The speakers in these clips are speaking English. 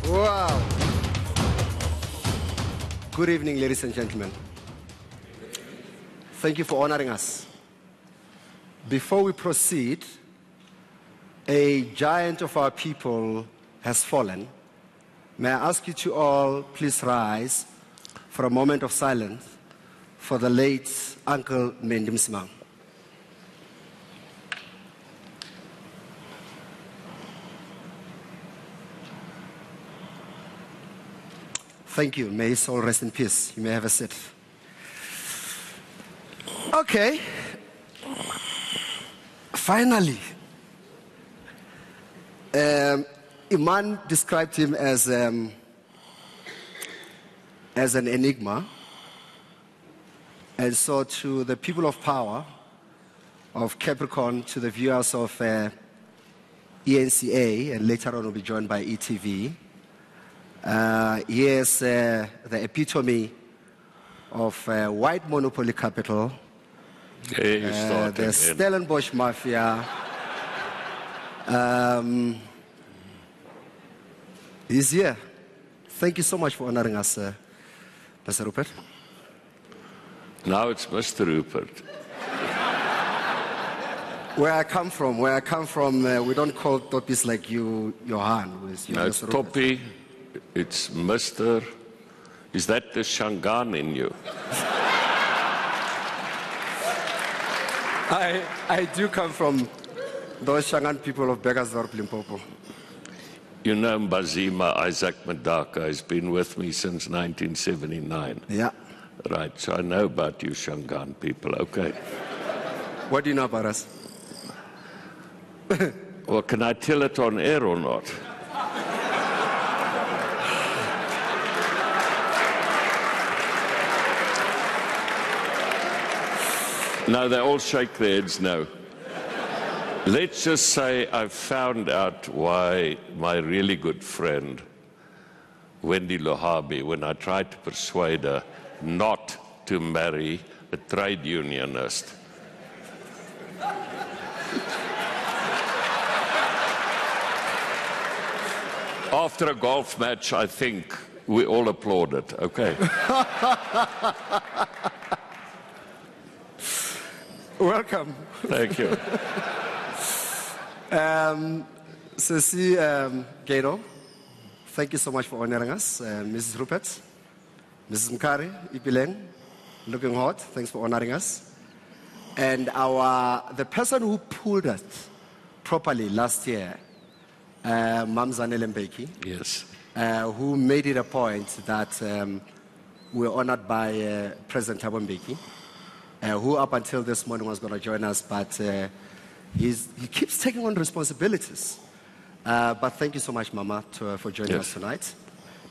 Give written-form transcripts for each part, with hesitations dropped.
Wow. Good evening, ladies and gentlemen. Thank you for honoring us. Before we proceed, a giant of our people has fallen. May I ask you to all please rise for a moment of silence for the late Uncle Mendi Msimang. Thank you. May his soul rest in peace. You may have a seat. Okay. Finally. Iman described him as an enigma. And so to the people of power of Capricorn, to the viewers of ENCA, and later on will be joined by ETV, he is the epitome of white monopoly capital, the Stellenbosch Mafia. He's here. Thank you so much for honoring us, Mr. Rupert. Now it's Mr. Rupert. Where I come from, we don't call Toppies like you, Johan. No, it's Toppie. It's Mr. Is that the Shangaan in you? I do come from those Shangaan people of Beggersdorp, Limpopo. You know Mbazima Isaac Madaka has been with me since 1979. Yeah. Right, so I know about you Shangaan people, okay. What do you know about us? Well, can I tell it on air or not? No, they all shake their heads no. Let's just say I found out why my really good friend, Wendy Lohabi, when I tried to persuade her not to marry a trade unionist. After a golf match, I think we all applauded, okay? Welcome. Thank you. Ceci Gato, thank you so much for honoring us. Mrs. Rupert, Mrs. Mkhari, Ipileng, looking hot, thanks for honoring us. And the person who pulled us properly last year, Mamzane Lembeki, yes, who made it a point that we were honored by President Thabo Mbeki, who up until this morning was going to join us, but he keeps taking on responsibilities. But thank you so much, Mama, for joining us tonight.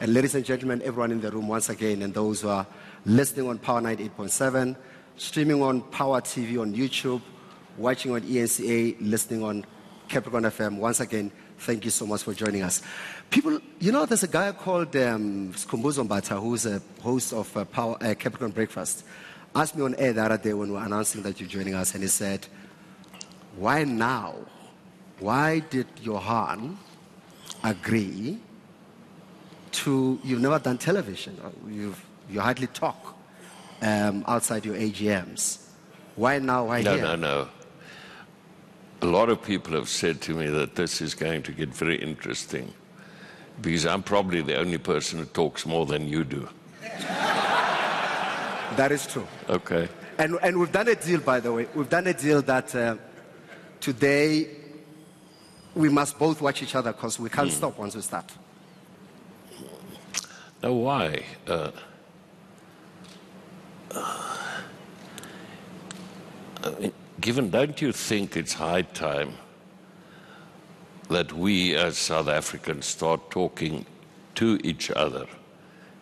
And ladies and gentlemen, everyone in the room once again, and those who are listening on Power 98.7, streaming on Power TV on YouTube, watching on ENCA, listening on Capricorn FM, once again, thank you so much for joining us. People, you know, there's a guy called Skhumbuzo Mbata, who's a host of Capricorn Breakfast, asked me on air the other day when we were announcing that you're joining us, and he said, why now? Why did Johan agree to, you've never done television, you hardly talk outside your AGMs. Why now, why here? No. A lot of people have said to me that this is going to get very interesting because I'm probably the only person who talks more than you do. That is true. Okay. And we've done a deal, by the way. We've done a deal that today we must both watch each other because we can't stop once we start. Now, why? Don't you think it's high time that we as South Africans start talking to each other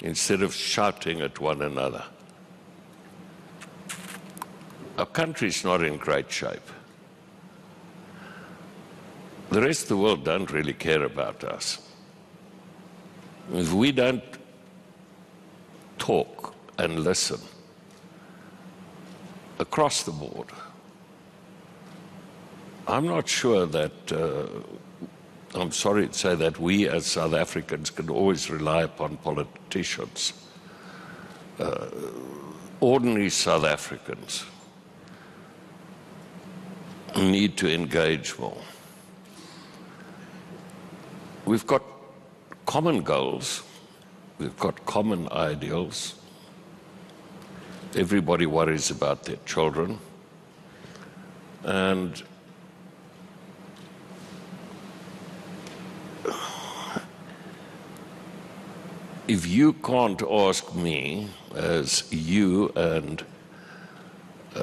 instead of shouting at one another? Our country's not in great shape. The rest of the world don't really care about us. If we don't talk and listen across the board, I'm not sure that I'm sorry to say that we as South Africans can always rely upon politicians. Ordinary South Africans need to engage more. We've got common goals, we've got common ideals. Everybody worries about their children. And if you can't ask me, as you and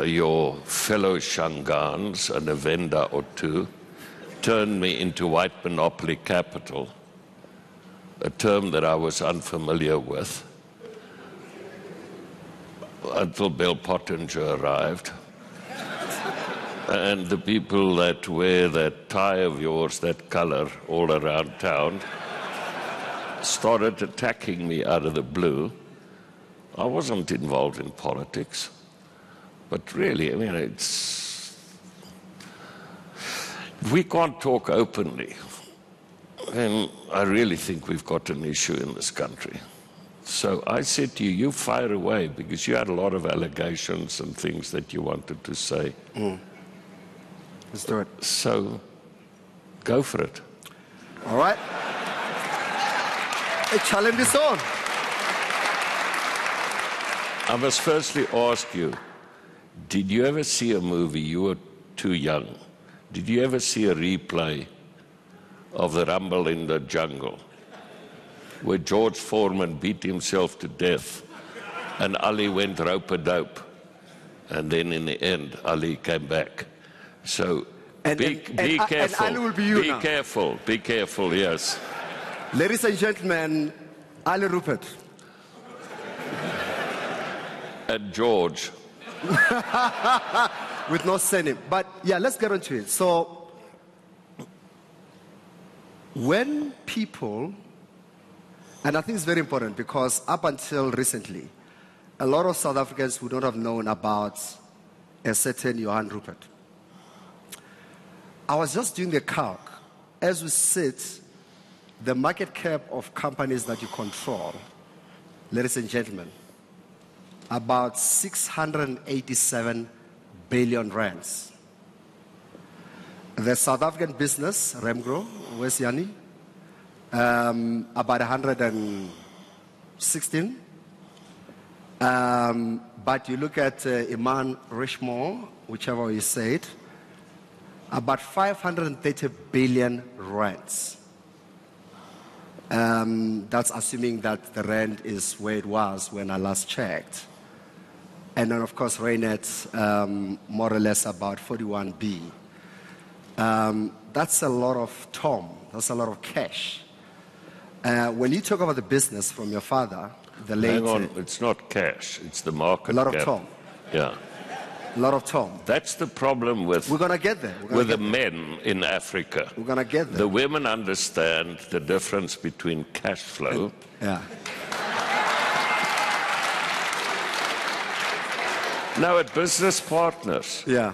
your fellow Shangans and a vendor or two turned me into white monopoly capital, a term that I was unfamiliar with, until Bill Pottinger arrived. And the people that wear that tie of yours, that color, all around town, started attacking me out of the blue. I wasn't involved in politics. But really, I mean, if we can't talk openly, then I really think we've got an issue in this country. So I said to you, you fire away, because you had a lot of allegations and things that you wanted to say. Let's do it. So go for it. All right. A challenge is on. I must firstly ask you, did you ever see a movie, you were too young, did you ever see a replay of The Rumble in the Jungle, where George Foreman beat himself to death and Ali went rope-a-dope, and then in the end Ali came back? So be careful. And Ali will be you now. Be careful, yes. Ladies and gentlemen, Ali Rupert. And George. With no surname. But yeah, let's get into it. So, when people, and I think it's very important because up until recently, a lot of South Africans would not have known about a certain Johan Rupert. I was just doing the calc. As we sit, the market cap of companies that you control, ladies and gentlemen, about 687 billion rands. The South African business, Remgro, where's Yanni? About 116. But you look at Iman Richemont, whichever you say it, about 530 billion rands. That's assuming that the rand is where it was when I last checked. And then, of course, Reinet, more or less about 41B. That's a lot of tom. That's a lot of cash. When you talk about the business from your father, the late... Hang on, it's not cash. It's the market A lot of cap. tom. Yeah. A lot of tom. That's the problem with... We're going to get there. With the men in Africa. We're going to get there. The women understand the difference between cash flow... Yeah. Now at business partners, Yeah.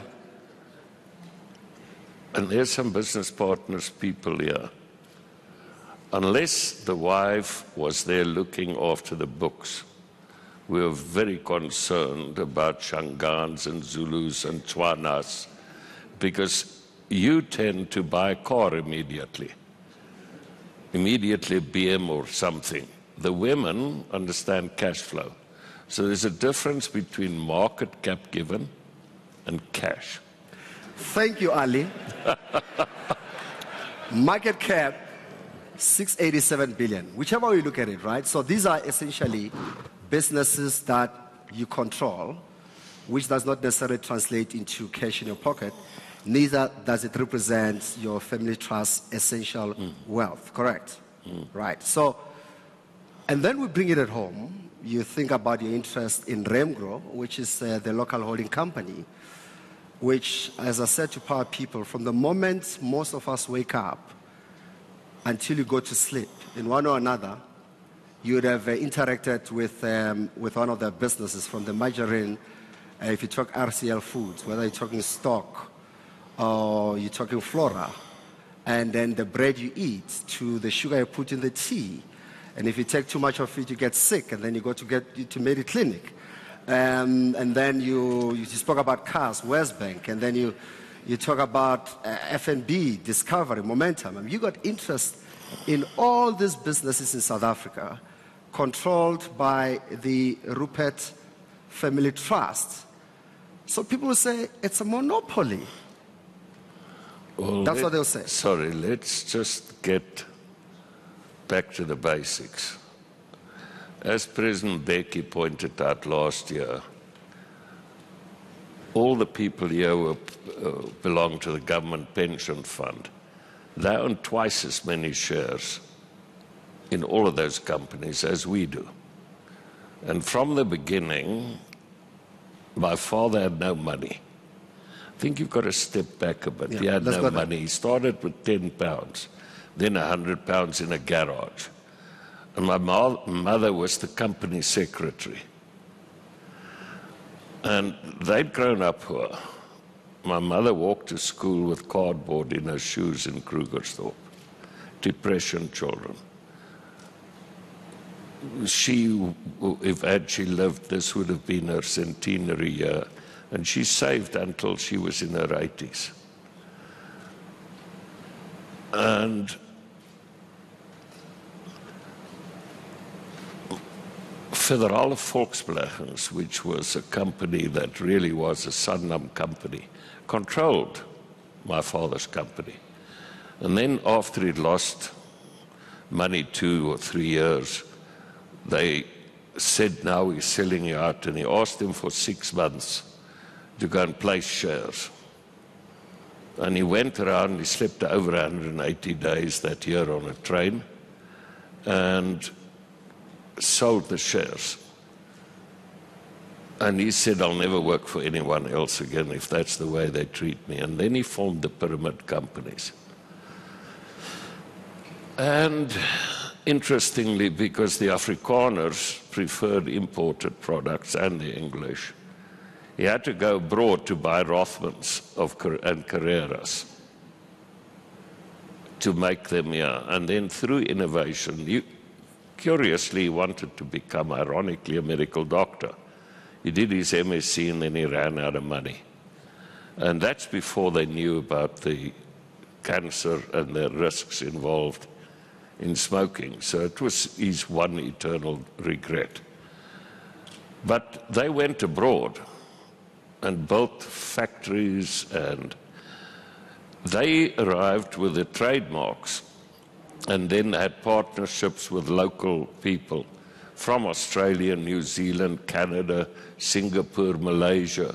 and there's some business partners people here, unless the wife was there looking after the books, we were very concerned about Shangans and Zulus and Tswanas, because you tend to buy a car immediately BM or something. The women understand cash flow. So there's a difference between market cap given and cash. Thank you, Ali. Market cap, 687 billion, whichever way you look at it, right? So these are essentially businesses that you control, which does not necessarily translate into cash in your pocket. Neither does it represent your family trust essential wealth, correct? Right. So, and then we bring it at home. You think about your interest in Remgro, which is the local holding company, which, as I said to power people, from the moment most of us wake up until you go to sleep, in one or another, you would have interacted with one of their businesses, from the margarine, if you talk RCL Foods, whether you're talking stock or you're talking Flora, and then the bread you eat to the sugar you put in the tea. And if you take too much of it, you get sick, and then you go to get to Mary Clinic. And then you spoke about cars, West Bank, and then you talk about F&B, Discovery, Momentum. I mean, you got interest in all these businesses in South Africa, controlled by the Rupert Family Trust. So people will say it's a monopoly. Well, that's what they'll say. Sorry, let's just get back to the basics. As President Mbeki pointed out last year, all the people here belong to the government pension fund. They own twice as many shares in all of those companies as we do. And from the beginning, my father had no money. I think you've got to step back a bit. Yeah, he had no money. He started with £10, then £100 in a garage. And my mother was the company secretary. And they'd grown up poor. My mother walked to school with cardboard in her shoes in Krugersdorp. Depression children. She, had she lived, this would have been her centenary year. And she saved until she was in her 80s. And Federale Volksbeleggings, which was a company that really was a Sanlam company, controlled my father's company. And then after he'd lost money 2 or 3 years, they said, now he's selling you out, and he asked him for 6 months to go and place shares. And he went around, he slept over 180 days that year on a train, and sold the shares. And he said, I'll never work for anyone else again if that's the way they treat me. And then he formed the pyramid companies. And interestingly, because the Afrikaners preferred imported products and the English, he had to go abroad to buy Rothmans and Carreras to make them here. And then through innovation, curiously, he wanted to become, ironically, a medical doctor. He did his MSc and then he ran out of money. And that's before they knew about the cancer and the risks involved in smoking. So it was his one eternal regret. But they went abroad and built factories, and they arrived with the trademarks and then had partnerships with local people from Australia, New Zealand, Canada, Singapore, Malaysia,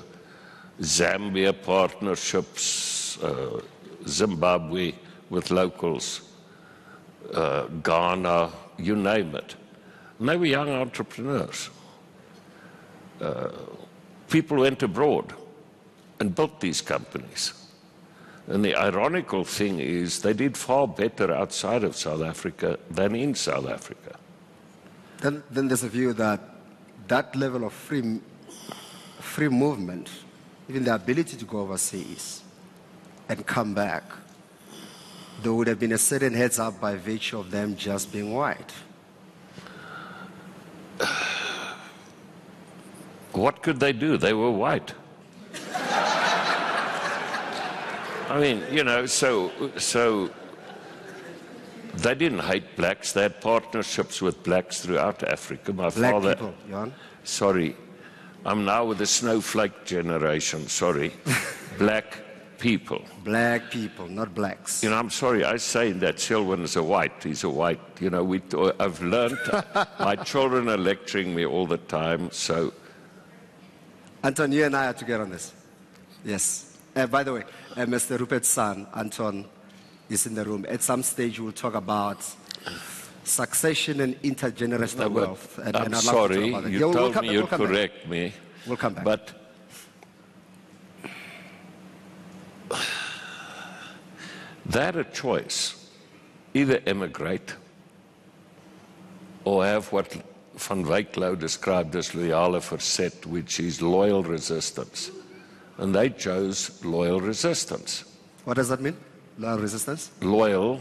Zambia partnerships, Zimbabwe with locals, Ghana, you name it. And they were young entrepreneurs. People went abroad and built these companies. And the ironical thing is they did far better outside of South Africa than in South Africa. Then there's a view that that level of free movement, even the ability to go overseas and come back, there would have been a certain heads up by virtue of them just being white. What could they do? They were white. I mean, you know, so they didn't hate blacks. They had partnerships with blacks throughout Africa. My Black father, people, Jan. Sorry, I'm now with the snowflake generation. Sorry, black people. Black people, not blacks. You know, I'm sorry. I say that Selwyn is a white. He's a white. You know, I've learned. My children are lecturing me all the time. So, Anton, you and I have to get on this. Yes. By the way, Mr. Rupert's son, Anton, is in the room. At some stage, we'll talk about succession and intergenerational wealth. And I'm I'd sorry, love to talk about that. you Yeah, told me you'd correct me. We'll come back. But they had a choice. Either emigrate or have what Van Wyk described as loyale verzet, which is loyal resistance. And they chose loyal resistance. What does that mean? Loyal resistance? Loyal.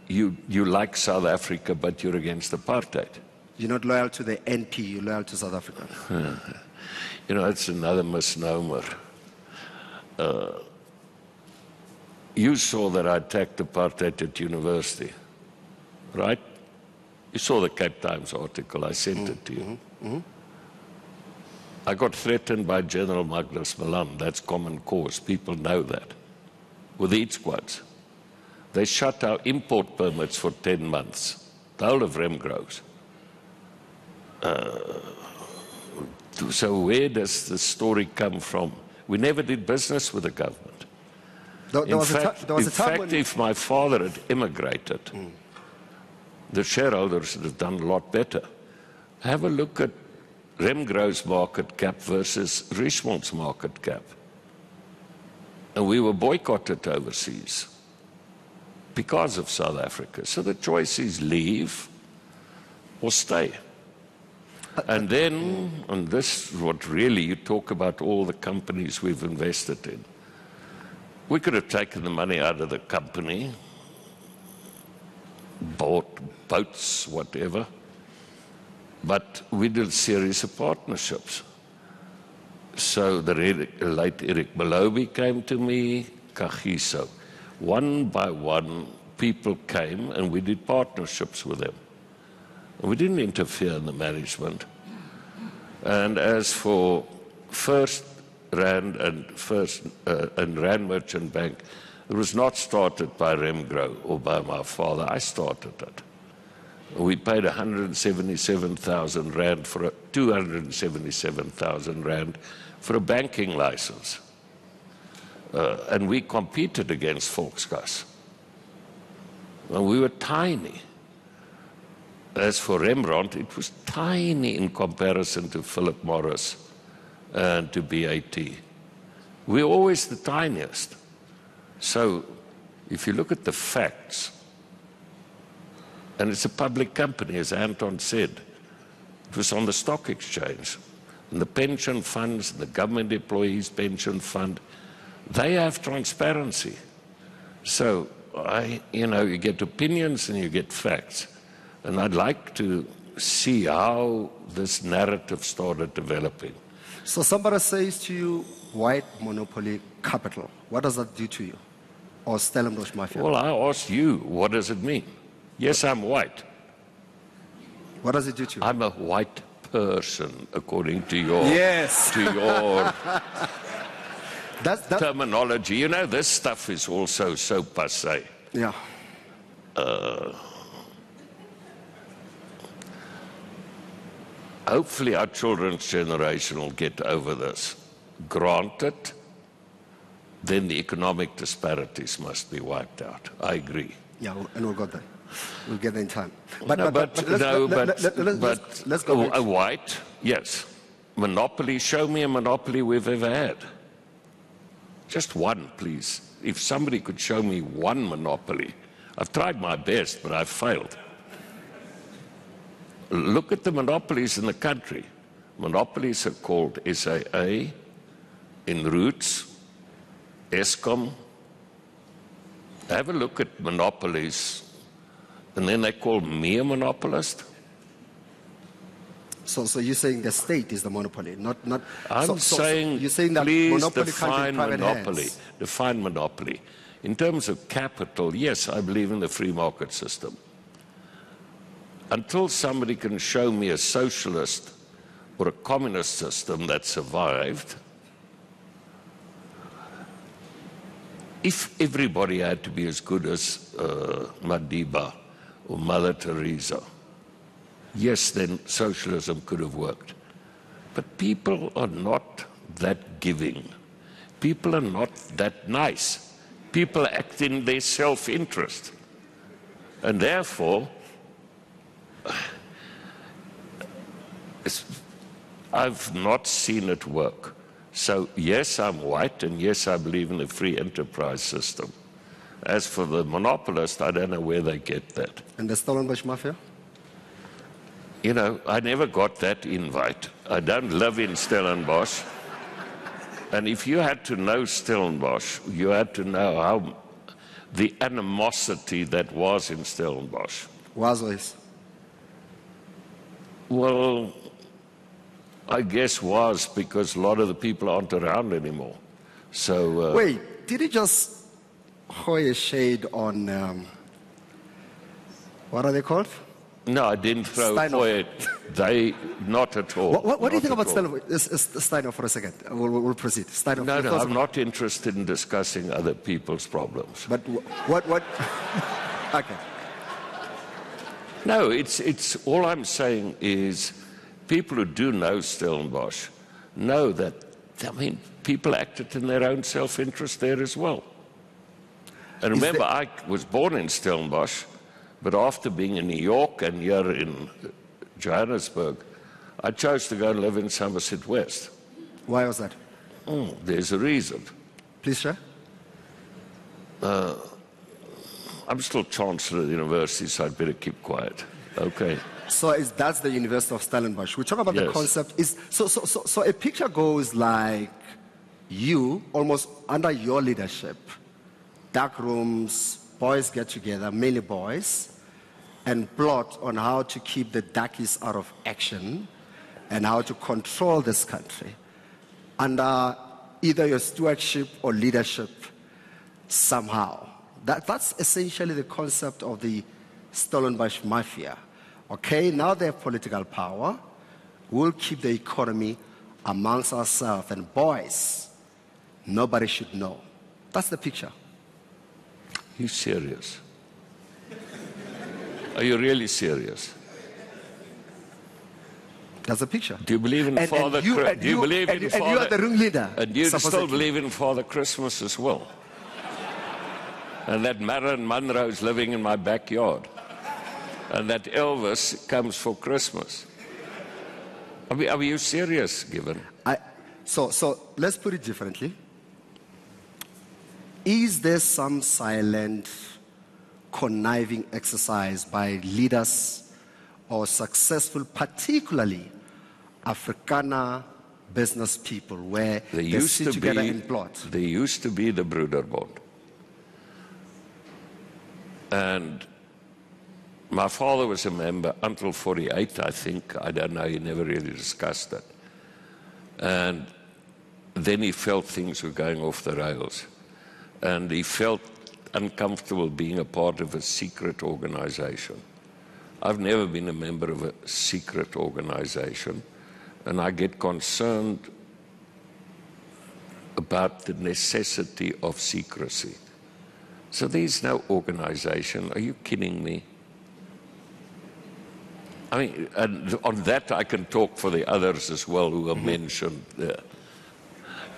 You like South Africa, but you're against apartheid. You're not loyal to the NP, you're loyal to South Africa. You know, it's another misnomer. You saw that I attacked apartheid at university, right? You saw the Cape Times article, I sent it to you. I got threatened by General Magnus Malan, that's common cause, people know that, with the Eat Squads. They shut our import permits for 10 months, the whole of Remgro's. So where does the story come from? We never did business with the government. In fact, if my father had immigrated, the shareholders would have done a lot better. Have a look at Remgro's market cap versus Richmond's market cap. And we were boycotted overseas because of South Africa. So the choice is leave or stay. And then, and this is what really you talk about all the companies we've invested in. We could have taken the money out of the company, bought boats, whatever, but we did a series of partnerships. So the late Eric Malobi came to me, Kagiso. One by one, people came and we did partnerships with them. We didn't interfere in the management. And as for First Rand and Rand Merchant Bank, it was not started by Remgro or by my father. I started it. We paid 177,000 Rand for 277,000 Rand for a banking license. And we competed against Volksgas. And we were tiny. As for Rembrandt, it was tiny in comparison to Philip Morris and to BAT. We're always the tiniest. So if you look at the facts, and it's a public company, as Anton said, it was on the stock exchange, and the pension funds, the government employees' pension fund, they have transparency. So, you get opinions and you get facts. And I'd like to see how this narrative started developing. So somebody says to you, white monopoly capital. What does that do to you? Or Stellenbosch Mafia? Well, I ask you, what does it mean? Yes, I'm white. What does it do to you? I'm a white person, according to your, yes. to your terminology. You know, this stuff is also so passé. Yeah. Hopefully our children's generation will get over this. Granted, then the economic disparities must be wiped out. I agree. Yeah, and we'll get there. We'll get there in time. Let's go. A white, yes. Monopoly, show me a monopoly we've ever had. Just one, please. If somebody could show me one monopoly. I've tried my best, but I've failed. Look at the monopolies in the country. Monopolies are called SAA, in Roots, Eskom. Have a look at monopolies, and then they call me a monopolist. So you're saying the state is the monopoly, not. I'm saying, you're saying that please monopoly define monopoly. Hands. Define monopoly. In terms of capital, yes, I believe in the free market system. Until somebody can show me a socialist or a communist system that survived, if everybody had to be as good as Madiba or Mother Teresa, yes, then socialism could have worked. But people are not that giving. People are not that nice. People act in their self-interest. And therefore, I've not seen it work. So yes, I'm white, and yes, I believe in the free enterprise system. As for the monopolist, I don't know where they get that. And the Stellenbosch Mafia? You know, I never got that invite. I don't live in Stellenbosch. And if you had to know Stellenbosch, you had to know how the animosity that was in Stellenbosch. Was or is? Well, I guess was, because a lot of the people aren't around anymore. So Wait, did he just hoy a shade on, what are they called? no, I didn't throw Steinhoff. They, not at all. What do you think Not about at all. Steinhoff for a second? We'll proceed. Steinhoff. No, your no, thoughts I'm about- not interested in discussing other people's problems. But what? Okay. No, it's all I'm saying is people who do know Stellenbosch know that, I mean, people acted in their own self-interest there as well. And remember, I was born in Stellenbosch, but after being in New York and here in Johannesburg, I chose to go and live in Somerset West. Why was that? There's a reason. Please share. I'm still Chancellor of the University, so I'd better keep quiet. Okay. So that's the University of Stellenbosch. We talk about the Yes. concept. So a picture goes like you, almost under your leadership, dark rooms, boys get together, mainly boys, and plot on how to keep the darkies out of action and how to control this country under either your stewardship or leadership somehow. That's essentially the concept of the Stellenbosch Mafia. Okay, now they have political power. We'll keep the economy amongst ourselves. And boys, nobody should know. That's the picture. You serious? Are you really serious? That's the picture. Do you believe in Father Christmas? Do you believe in Father? And you are the ringleader. And you still supposedly. believe in Father Christmas as well? And that Marilyn Monroe's living in my backyard. And that Elvis comes for Christmas. Are you serious, Given? So let's put it differently. Is there some silent, conniving exercise by leaders or successful, particularly Afrikaner business people, where they sit together and plot? There used to be the Broederbond. And my father was a member until 48, I think. I don't know, he never really discussed it. And then he felt things were going off the rails. And he felt uncomfortable being a part of a secret organization. I've never been a member of a secret organization, and I get concerned about the necessity of secrecy. So there's no organization. Are you kidding me? I mean, and on that I can talk for the others as well who are mentioned there.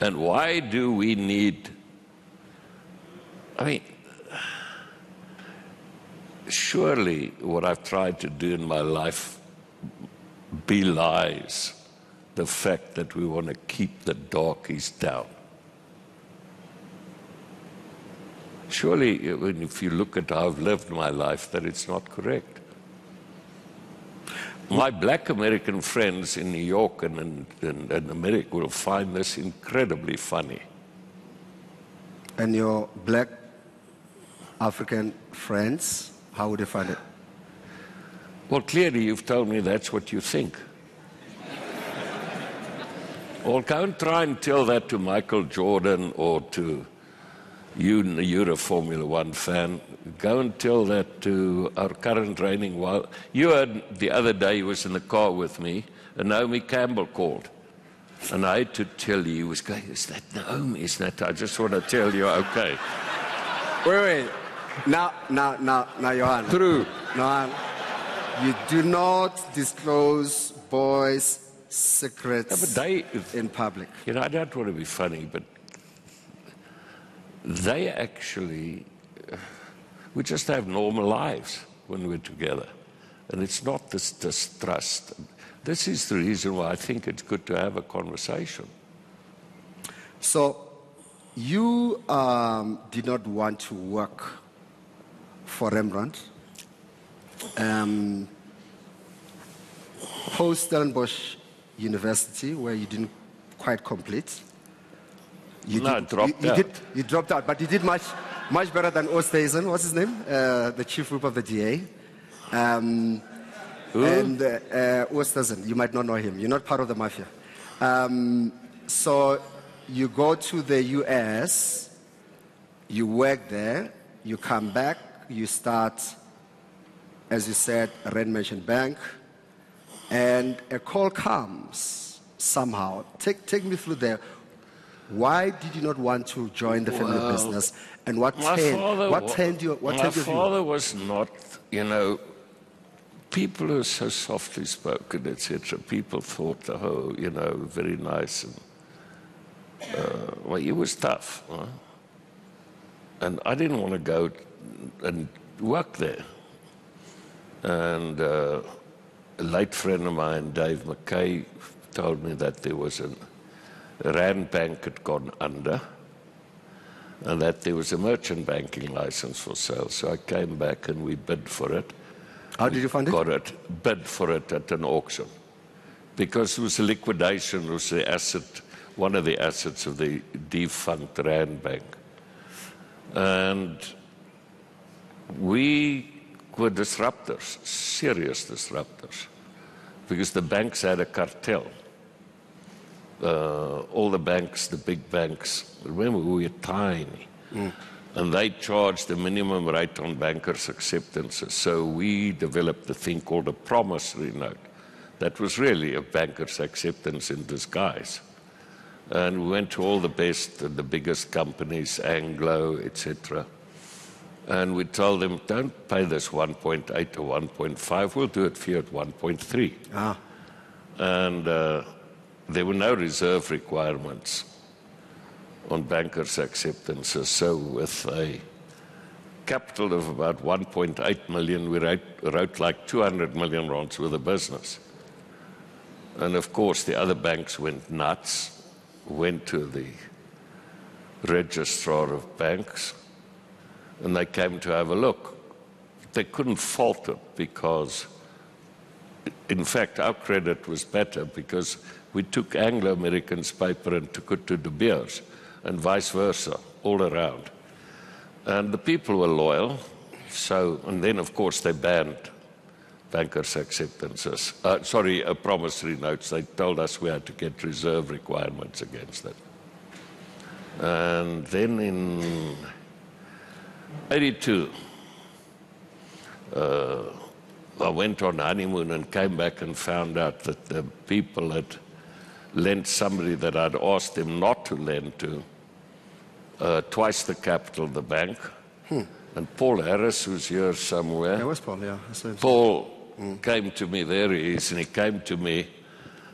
And why do we need, I mean, surely what I've tried to do in my life belies the fact that we want to keep the darkies down. Surely, if you look at how I've lived my life, that it's not correct. My black American friends in New York and in America will find this incredibly funny. And your black African friends, how would they find it? Well, clearly you've told me that's what you think. Well, go and try and tell that to Michael Jordan or to you're a Formula One fan. Go and tell that to our current reigning wild. You heard the other day he was in the car with me, and Naomi Campbell called. And I had to tell you, he was going, is that Naomi? Is that? I just want to tell you, okay. Wait. Now, Johan. True. Johan, you do not disclose boys' secrets in public. You know, I don't want to be funny, but they actually, we just have normal lives when we're together. And it's not this distrust. This is the reason why I think it's good to have a conversation. So, you did not want to work for Rembrandt. Post Stellenbosch University, where you didn't quite complete. I dropped out. You dropped out, but you did much. Much better than Oosthuizen. What's his name? The chief whip of the DA. And Oosthuizen, you might not know him. You're not part of the mafia. So you go to the US, you work there, you come back, you start, as you said, a rent-mentioned bank, and a call comes somehow. Take me through there. Why did you not want to join the family business? And what turned you? My father was not, you know, people who are so softly spoken, etc. People thought, oh, you know, very nice. And, well, he was tough. Huh? And I didn't want to go and work there. And a late friend of mine, Dave Mkhari, told me that there was a Rand Bank had gone under, and that there was a merchant banking license for sale. So I came back and we bid for it. How did you find it? Got it, bid for it at an auction. Because it was a liquidation, it was the asset, one of the assets of the defunct Rand Bank. And we were disruptors, serious disruptors, because the banks had a cartel. All the banks, the big banks, remember we were tiny, and they charged the minimum rate on bankers' acceptances. So we developed a thing called a promissory note. That was really a banker's acceptance in disguise. And we went to all the best and the biggest companies, Anglo, etc. And we told them, don't pay this 1.8 or 1.5, we'll do it for you at 1.3. Ah. And there were no reserve requirements on bankers' acceptances. So with a capital of about 1.8 million, we wrote like 200 million rands worth of business. And of course, the other banks went nuts, went to the registrar of banks, and they came to have a look. They couldn't fault it because, in fact, our credit was better because we took Anglo-American's paper and took it to De Beers, and vice versa, all around. And the people were loyal, so, and then of course they banned bankers' acceptances, promissory notes. They told us we had to get reserve requirements against it. And then in '82, I went on honeymoon and came back and found out that the people had lent somebody that I'd asked them not to lend to twice the capital of the bank. And Paul Harris, who's here somewhere. Yeah, where's Paul? Yeah. Paul came to me, there he is, and he came to me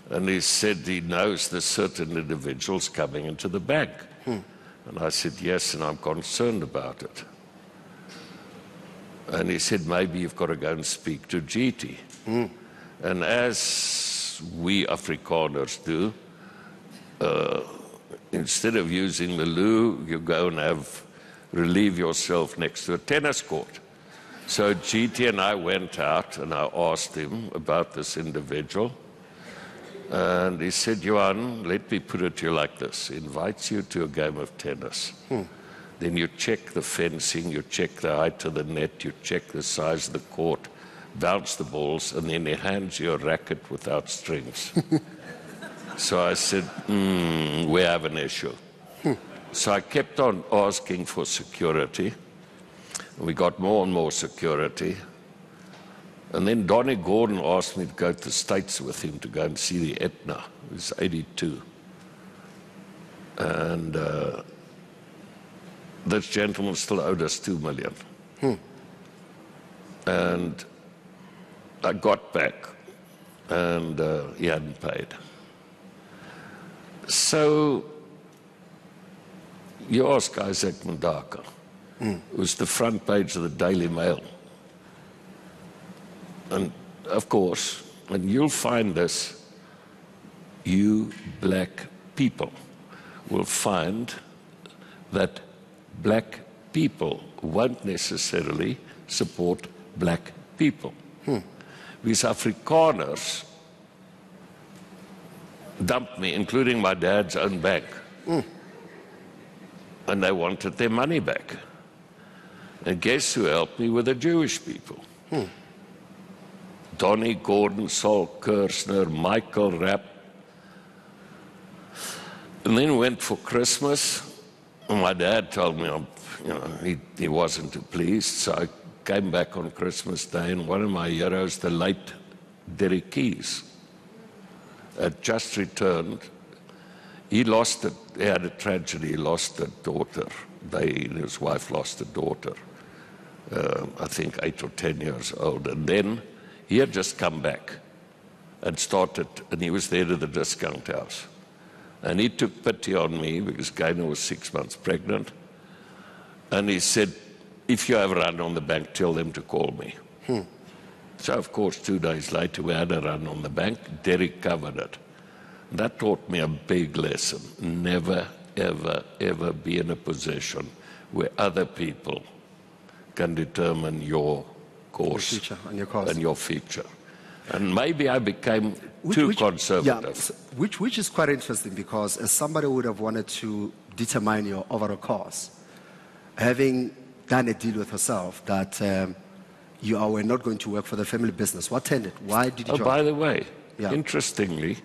and he said he knows there's certain individuals coming into the bank. And I said, yes, and I'm concerned about it. And he said, maybe you've got to go and speak to GT. And as we Afrikaners do, instead of using the loo, you go and relieve yourself next to a tennis court. So GT and I went out and I asked him about this individual. And he said, Johan, let me put it to you like this. He invites you to a game of tennis. Then you check the fencing, you check the height of the net, you check the size of the court, bounce the balls, and then he hands you a racket without strings. So I said, we have an issue. So I kept on asking for security. We got more and more security. And then Donnie Gordon asked me to go to the States with him to go and see the Etna. It was '82. And this gentleman still owed us $2 million. And I got back, and he hadn't paid. So you ask Isaac Mdaka. It was the front page of the Daily Mail. And of course, and you'll find this, you black people will find that black people won't necessarily support black people. These Afrikaners dumped me, including my dad's own bank. And they wanted their money back. And guess who helped me were the Jewish people. Donnie Gordon, Sol Kersner, Michael Rapp. And then went for Christmas. And my dad told me, he wasn't too pleased. So I came back on Christmas Day, and one of my heroes, the late Derek Keyes, had just returned. He had a tragedy. He lost a daughter. He and his wife lost a daughter, I think 8 or 10 years old. And then he had just come back and started, and he was there to the discount house. And he took pity on me because Gaynor was 6 months pregnant. And he said, if you have a run on the bank, tell them to call me. So, of course, 2 days later, we had a run on the bank. Derek covered it. That taught me a big lesson. Never, ever, ever be in a position where other people can determine your course and your future. And maybe I became too conservative. Yeah, which is quite interesting, because as somebody would have wanted to determine your overall course, having done a deal with herself that you were not going to work for the family business, what turned it? Why did you join? By the way, interestingly,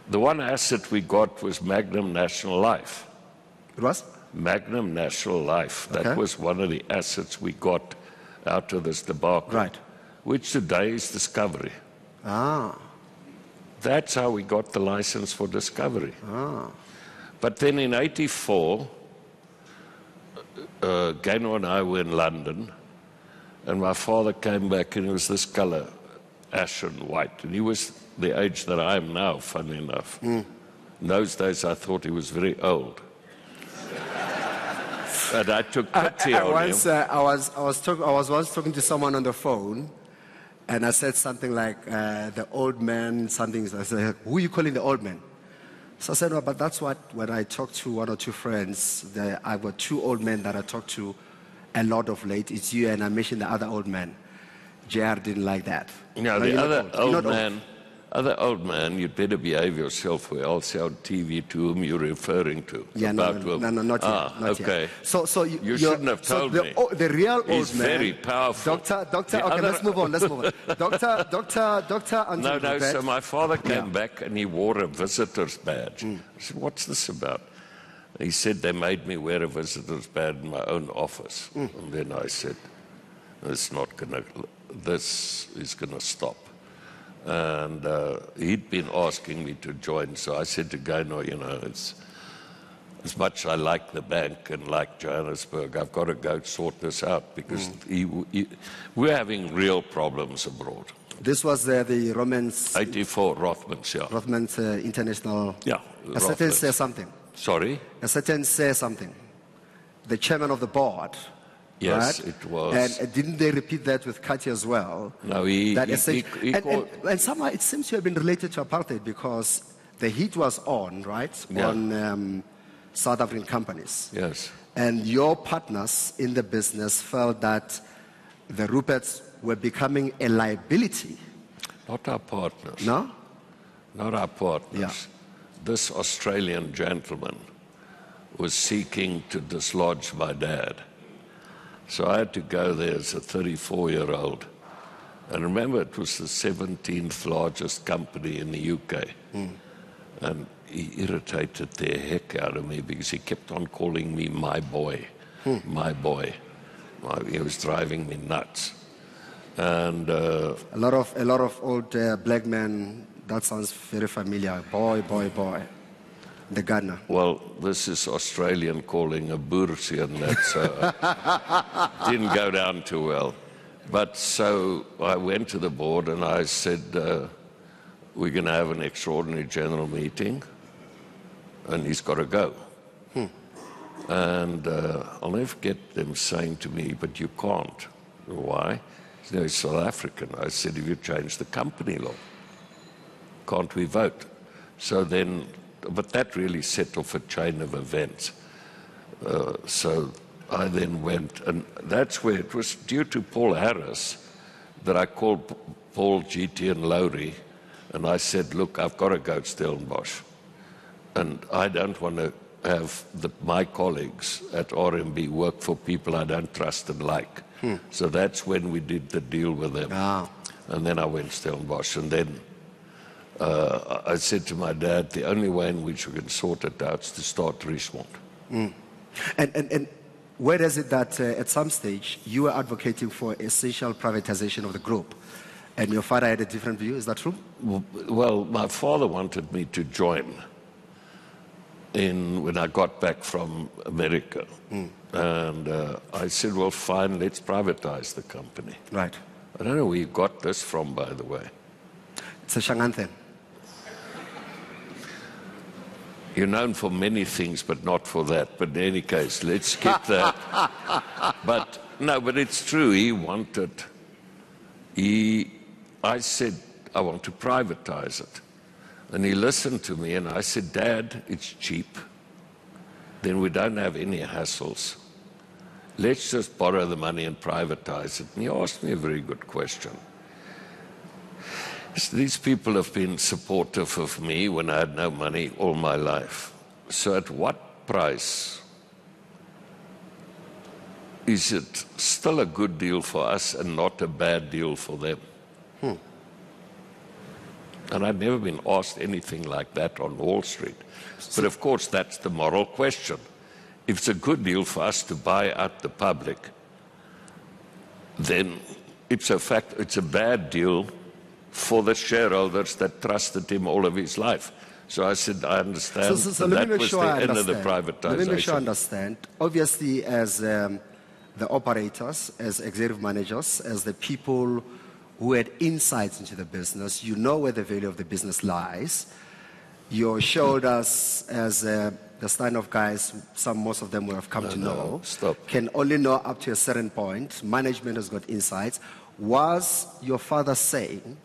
the one asset we got was Magnum National Life. It was? Magnum National Life. Okay. That was one of the assets we got out of this debacle. Right. Which today is Discovery. Ah. That's how we got the license for Discovery. Ah. But then in '84, Gaynor and I were in London, and my father came back, and he was this color, ashen white. And he was the age that I am now, funny enough. In those days, I thought he was very old. And I took pity on him. I was once talking to someone on the phone, and I said something like, the old man, something. I said, who are you calling the old man? So I said, no, but that's what, when I talk to one or two friends, I've got 2 old men that I talk to a lot of late. It's you, and I mentioned the other old man. JR didn't like that. No, the other old man, you'd better behave yourself, or else on TV to whom you're referring to. Yeah, no, not yet. Not okay. Yet. So you shouldn't have told me. The real old He's man. very powerful. Doctor. Okay, let's move on. Doctor. No. So my father came back, and he wore a visitor's badge. I said, "What's this about?" He said, "They made me wear a visitor's badge in my own office." And then I said, "This is gonna stop." And he'd been asking me to join, so I said to Gaynor, it's as much I like the bank and like Johannesburg, I've got to go sort this out, because we're having real problems abroad. This was the Romans... 84, Rothmans, yeah. Rothmans International... Yeah. A certain say something. Sorry? A certain say something. The chairman of the board... Yes, right? it was. And didn't they repeat that with Kati as well? No, and somehow it seems to have been related to apartheid, because the heat was on, right, on South African companies. Yes. And your partners in the business felt that the Ruperts were becoming a liability. Not our partners. No? Not our partners. Yeah. This Australian gentleman was seeking to dislodge my dad. So I had to go there as a 34-year-old. And remember, it was the 17th largest company in the UK. And he irritated the heck out of me, because he kept on calling me my boy, my boy. He was driving me nuts. And a lot of old black men, that sounds very familiar. Boy. The gardener. Well, this is Australian calling a boersie, and that didn't go down too well. But so I went to the board and I said, we're going to have an extraordinary general meeting, and he's got to go. And I'll never forget them saying to me, but you can't. Why? He's South African. I said, if you change the company law, can't we vote? So then... But that really set off a chain of events. So I then went, and that's where it was due to Paul Harris that I called Paul, GT, and Lowry, and I said, look, I've got to go to Stellenbosch, and I don't want to have my colleagues at RMB work for people I don't trust and like. So that's when we did the deal with them. Ah. And then I went Stellenbosch. And then I said to my dad, the only way in which we can sort it out is to start Richmond. And where is it that at some stage you were advocating for essential privatization of the group, and your father had a different view? Is that true? Well, my father wanted me to join when I got back from America. And I said, well, fine, let's privatize the company. Right. I don't know where you got this from, by the way. It's a Shanganthen. You're known for many things, but not for that. But in any case, let's skip that. But it's true. I said, I want to privatize it. And he listened to me, and I said, Dad, it's cheap. Then we don't have any hassles. Let's just borrow the money and privatize it. And he asked me a very good question. These people have been supportive of me when I had no money all my life. So at what price is it still a good deal for us and not a bad deal for them? And I've never been asked anything like that on Wall Street. But of course, that's the moral question. If it's a good deal for us to buy out the public, then ipso facto, it's a bad deal for the shareholders that trusted him all of his life. So I said, I understand. So let me make sure I end of the understand. privatization. Let me make sure I understand. Obviously, as the operators, as executive managers, as the people who had insights into the business, you know where the value of the business lies. Your shareholders, as the stand of guys, most of them will have come to know, can only know up to a certain point. Management has got insights. Was your father saying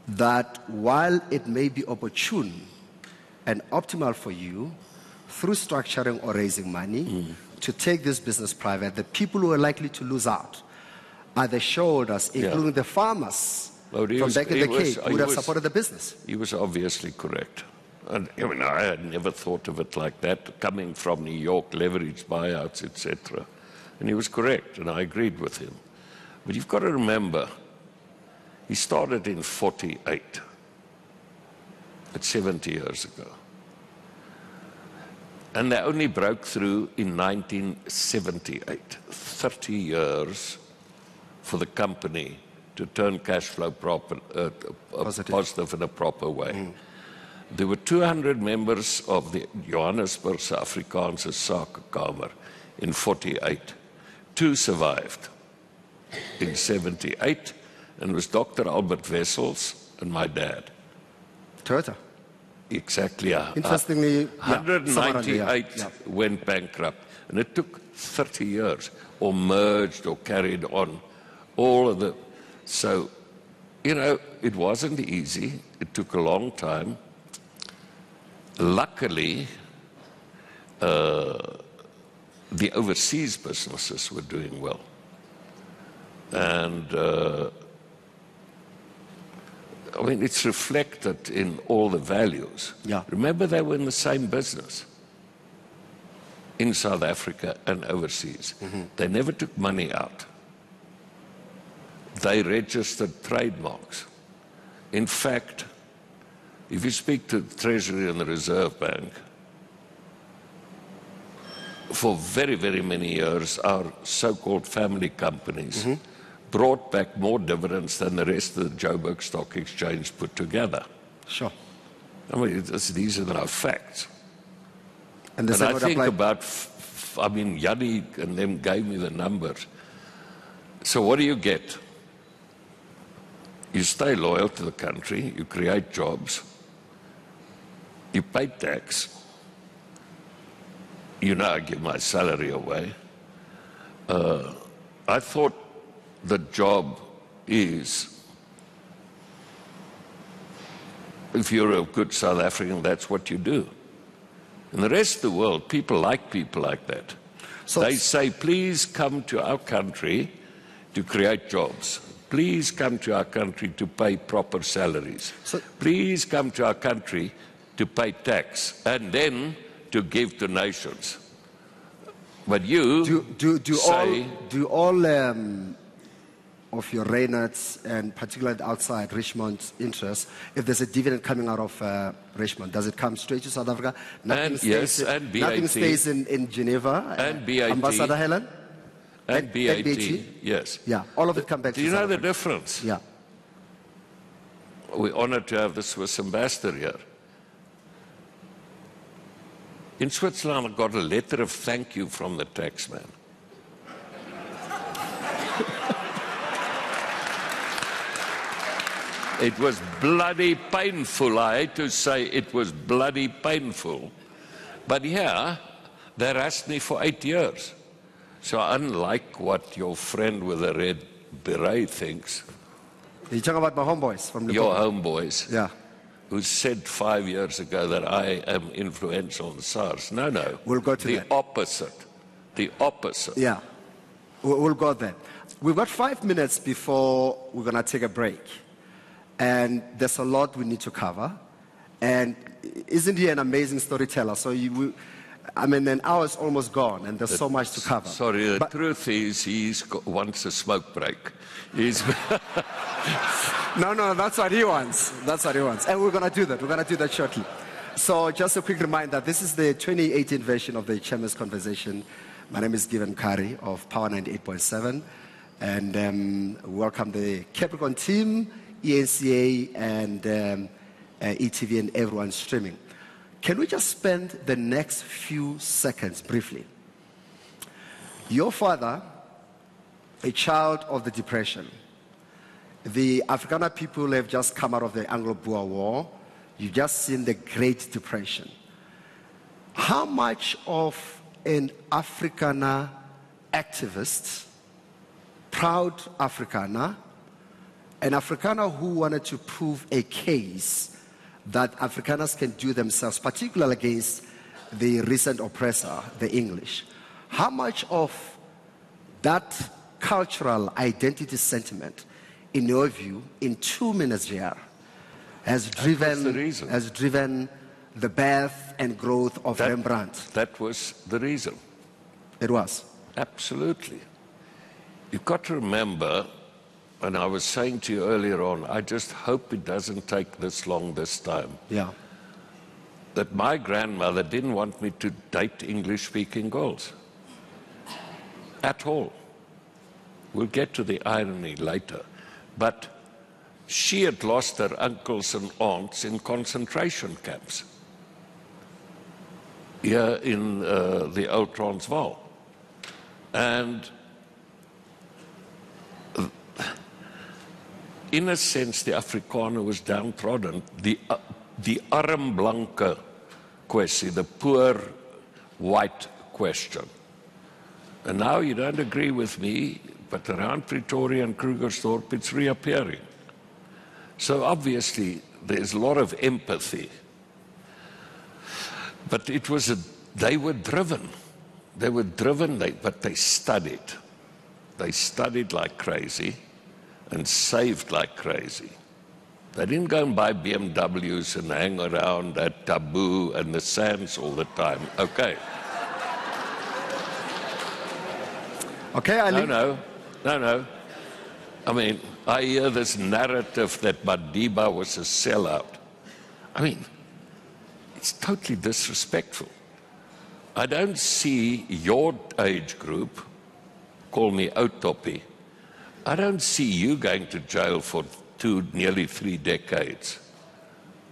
that while it may be opportune and optimal for you, through structuring or raising money, to take this business private, the people who are likely to lose out are the shareholders, including the farmers from back in the Cape who would have supported the business? He was obviously correct. And, I mean, I had never thought of it like that, coming from New York, leveraged buyouts, etc. And he was correct, and I agreed with him. But you've got to remember, he started in 48. It's 70 years ago. And they only broke through in 1978. 30 years for the company to turn cash flow positive in a proper way. There were 200 members of the Johannesburg Afrikaanse Sakekamer in 48. 2 survived in 78, and it was Dr. Albert Wessels and my dad. Toyota. Exactly, yeah. Interestingly, 198 went bankrupt, and it took 30 years, or merged or carried on. All of the, so, you know, it wasn't easy. It took a long time. Luckily, the overseas businesses were doing well. And, I mean, it's reflected in all the values. Yeah. Remember, they were in the same business in South Africa and overseas. They never took money out. They registered trademarks. In fact, if you speak to the Treasury and the Reserve Bank, for very, very many years, our so-called family companies brought back more dividends than the rest of the Joburg Stock Exchange put together. Sure. I mean, these are now facts. And I think about, I mean, Yanni and them gave me the numbers. So what do you get? You stay loyal to the country, you create jobs, you pay tax. You know, I give my salary away. I thought the job is, if you're a good South African, that's what you do. In the rest of the world, people like that. So they say, please come to our country to create jobs. Please come to our country to pay proper salaries. Please come to our country to pay tax. And then to give to nations. But you do all of your Reynolds and particularly outside Richmond's interests, if there's a dividend coming out of Richmond, does it come straight to South Africa? Nothing stays in Geneva. And BAT. Ambassador Helen? And BAT, yes. Yeah, all of it come back to South Africa. Do you know the difference? Yeah. We're honored to have the Swiss ambassador here. In Switzerland, I got a letter of thank you from the taxman. It was bloody painful. I hate to say it was bloody painful. But yeah, they harassed me for 8 years. So unlike what your friend with the red beret thinks, You're talking about my homeboys from the your homeboys, yeah, who said 5 years ago that I am influential on SARS. No, no. We'll go to the that. opposite. The opposite. Yeah, we'll go there. We've got 5 minutes before we're going to take a break. And there's a lot we need to cover. And isn't he an amazing storyteller? So an hour's almost gone, and there's so much to cover. Sorry, the truth is he wants a smoke break. No, that's what he wants. That's what he wants. And we're going to do that. We're going to do that shortly. So just a quick reminder, this is the 2018 version of the Chairman's Conversation. My name is Mkhari of Power 98.7. And welcome the Capricorn team, ENCA, and ETV, and everyone streaming. Can we just spend the next few seconds briefly? Your father, a child of the Depression. The Afrikaner people have just come out of the Anglo-Boer War. You've just seen the Great Depression. How much of an Afrikaner activist, proud Afrikaner, an Afrikaner who wanted to prove a case that Afrikaners can do themselves, particularly against the recent oppressor, the English. How much of that cultural identity sentiment, in your view, in 2 minutes here, has driven the birth and growth of Rembrandt? That was the reason. It was? Absolutely. You've got to remember, and I was saying to you earlier on, I just hope it doesn't take this long this time. Yeah. That my grandmother didn't want me to date English-speaking girls. At all. We'll get to the irony later. But she had lost her uncles and aunts in concentration camps here in the old Transvaal. And in a sense, the Afrikaner was downtrodden. The arm blanke question, the poor white question. And now you don't agree with me, but around Pretoria and Krugersdorp, it's reappearing. So obviously, there's a lot of empathy. But it was they were driven. They were driven, but they studied. They studied like crazy and saved like crazy. They didn't go and buy BMWs and hang around at Taboo and the Sands all the time. Okay. Okay, Ali. No. I mean, I hear this narrative that Madiba was a sellout. I mean, it's totally disrespectful. I don't see your age group, call me Otopi, I don't see you going to jail for nearly 3 decades.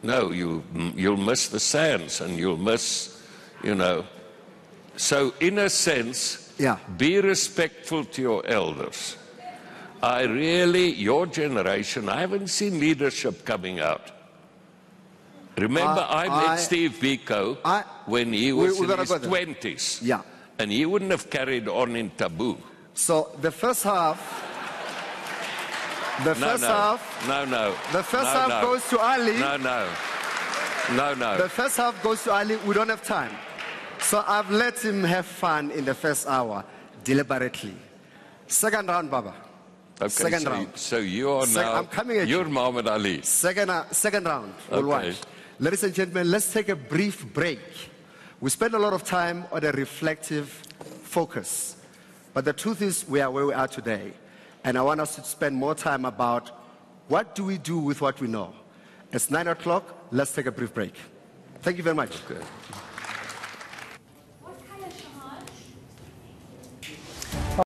No, you'll miss the Sands and you'll miss, So in a sense, be respectful to your elders. Your generation, I haven't seen leadership coming out. Remember, I met Steve Biko when he was in his 20s. Yeah. And he wouldn't have carried on in Taboo. So the first half... The first half goes to Ali. No. The first half goes to Ali. We don't have time. So I've let him have fun in the first hour, deliberately. Second round, Baba. Okay, second round. So you are now, I'm coming at you're Muhammad Ali. Second round. We'll watch. Ladies and gentlemen, let's take a brief break. We spend a lot of time on a reflective focus, but the truth is we are where we are today. And I want us to spend more time about what do we do with what we know. It's 9 o'clock. Let's take a brief break. Thank you very much. Okay.